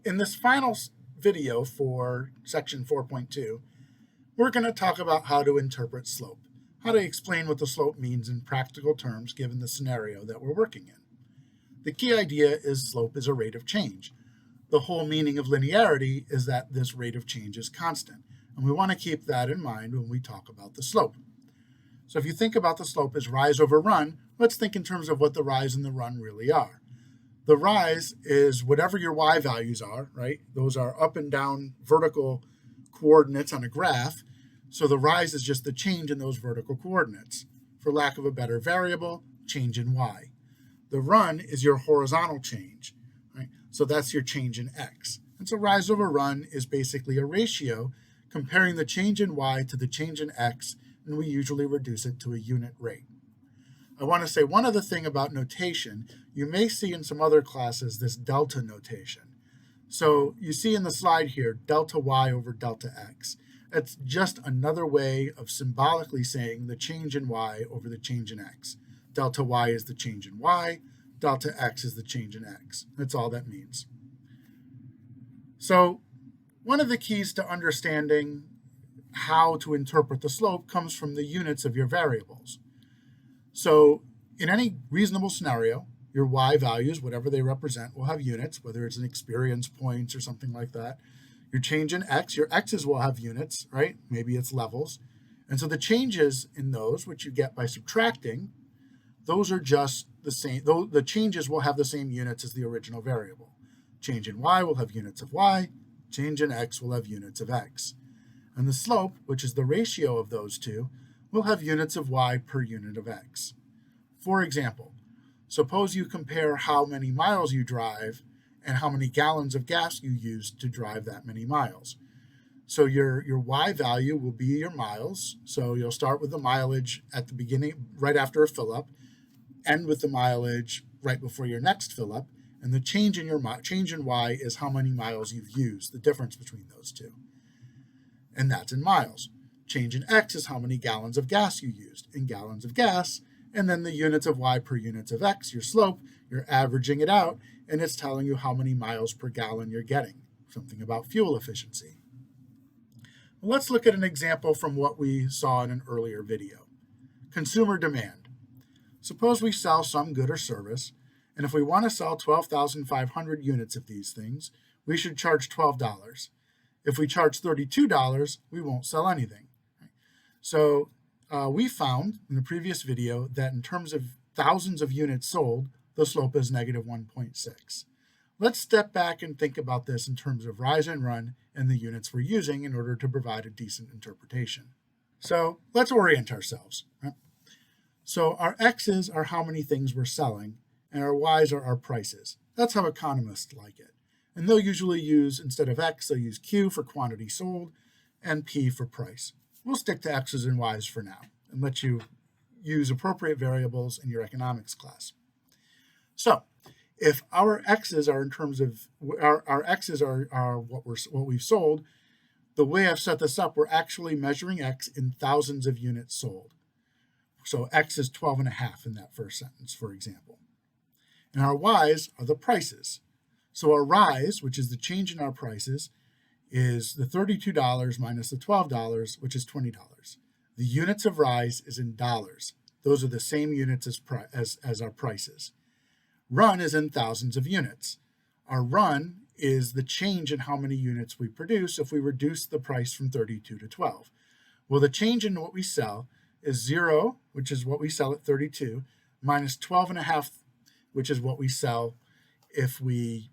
In this final video for section 4.2, we're going to talk about how to interpret slope, how to explain what the slope means in practical terms given the scenario that we're working in. The key idea is slope is a rate of change. The whole meaning of linearity is that this rate of change is constant, and we want to keep that in mind when we talk about the slope. So if you think about the slope as rise over run, let's think in terms of what the rise and the run really are. The rise is whatever your y values are, right? Those are up and down vertical coordinates on a graph. So the rise is just the change in those vertical coordinates. For lack of a better variable, change in y. The run is your horizontal change, right? So that's your change in x. And so rise over run is basically a ratio comparing the change in y to the change in x, and we usually reduce it to a unit rate. I want to say one other thing about notation. You may see in some other classes this delta notation. So you see in the slide here, delta y over delta x. It's just another way of symbolically saying the change in y over the change in x. Delta y is the change in y, delta x is the change in x. That's all that means. So one of the keys to understanding how to interpret the slope comes from the units of your variables. So in any reasonable scenario, your y values, whatever they represent, will have units, whether it's an experience points or something like that. Your change in x, your x's will have units, right? Maybe it's levels. And so the changes in those, which you get by subtracting, those are just the same. The changes will have the same units as the original variable. Change in y will have units of y. Change in x will have units of x. And the slope, which is the ratio of those two, will have units of y per unit of x. For example, suppose you compare how many miles you drive and how many gallons of gas you use to drive that many miles. So your y value will be your miles. So you'll start with the mileage at the beginning, right after a fill-up, end with the mileage right before your next fill-up, and the change in y is how many miles you've used, the difference between those two. And that's in miles. Change in x is how many gallons of gas you used in gallons of gas, and then the units of y per units of x, your slope, you're averaging it out, and it's telling you how many miles per gallon you're getting, something about fuel efficiency. Well, let's look at an example from what we saw in an earlier video. Consumer demand. Suppose we sell some good or service, and if we want to sell 12,500 units of these things, we should charge $12. If we charge $32, we won't sell anything. So we found in the previous video that in terms of thousands of units sold, the slope is negative 1.6. Let's step back and think about this in terms of rise and run and the units we're using in order to provide a decent interpretation. So let's orient ourselves. Right? So our x's are how many things we're selling, and our y's are our prices. That's how economists like it. And they'll usually use, instead of x, they'll use Q for quantity sold and P for price. We'll stick to x's and y's for now and let you use appropriate variables in your economics class. So if our x's are in terms of, our x's are what we've sold, the way I've set this up, we're actually measuring x in thousands of units sold. So x is 12.5 in that first sentence, for example. And our y's are the prices. So our rise, which is the change in our prices, is the $32 minus the $12, which is $20. The units of rise is in dollars. Those are the same units as our prices. Run is in thousands of units. Our run is the change in how many units we produce if we reduce the price from 32 to 12. Well, the change in what we sell is 0, which is what we sell at 32, minus 12.5, which is what we sell if we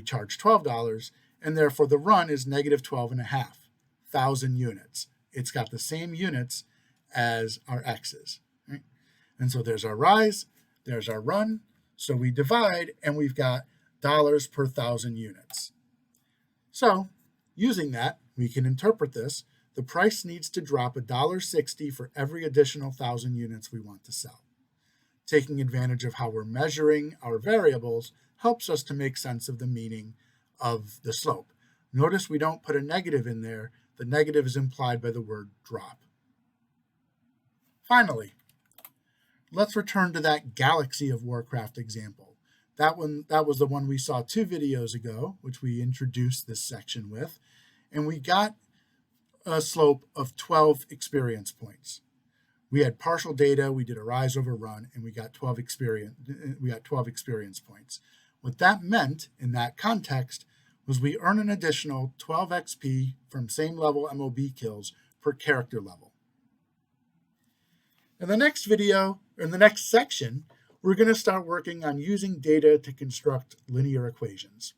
charge $12, and therefore the run is negative 12.5 thousand units. It's got the same units as our x's, right? And so there's our rise, there's our run. So we divide, and we've got dollars per thousand units. So using that, we can interpret this. The price needs to drop $1.60 for every additional 1,000 units we want to sell. Taking advantage of how we're measuring our variables helps us to make sense of the meaning of the slope. Notice we don't put a negative in there. The negative is implied by the word drop. Finally, let's return to that Galaxy of Warcraft example. That was the one we saw 2 videos ago, which we introduced this section with, and we got a slope of 12 experience points. We had partial data, we did a rise over run, and we got 12 experience points. What that meant in that context was we earn an additional 12 XP from same level MOB kills per character level. In the next video, or in the next section, we're going to start working on using data to construct linear equations.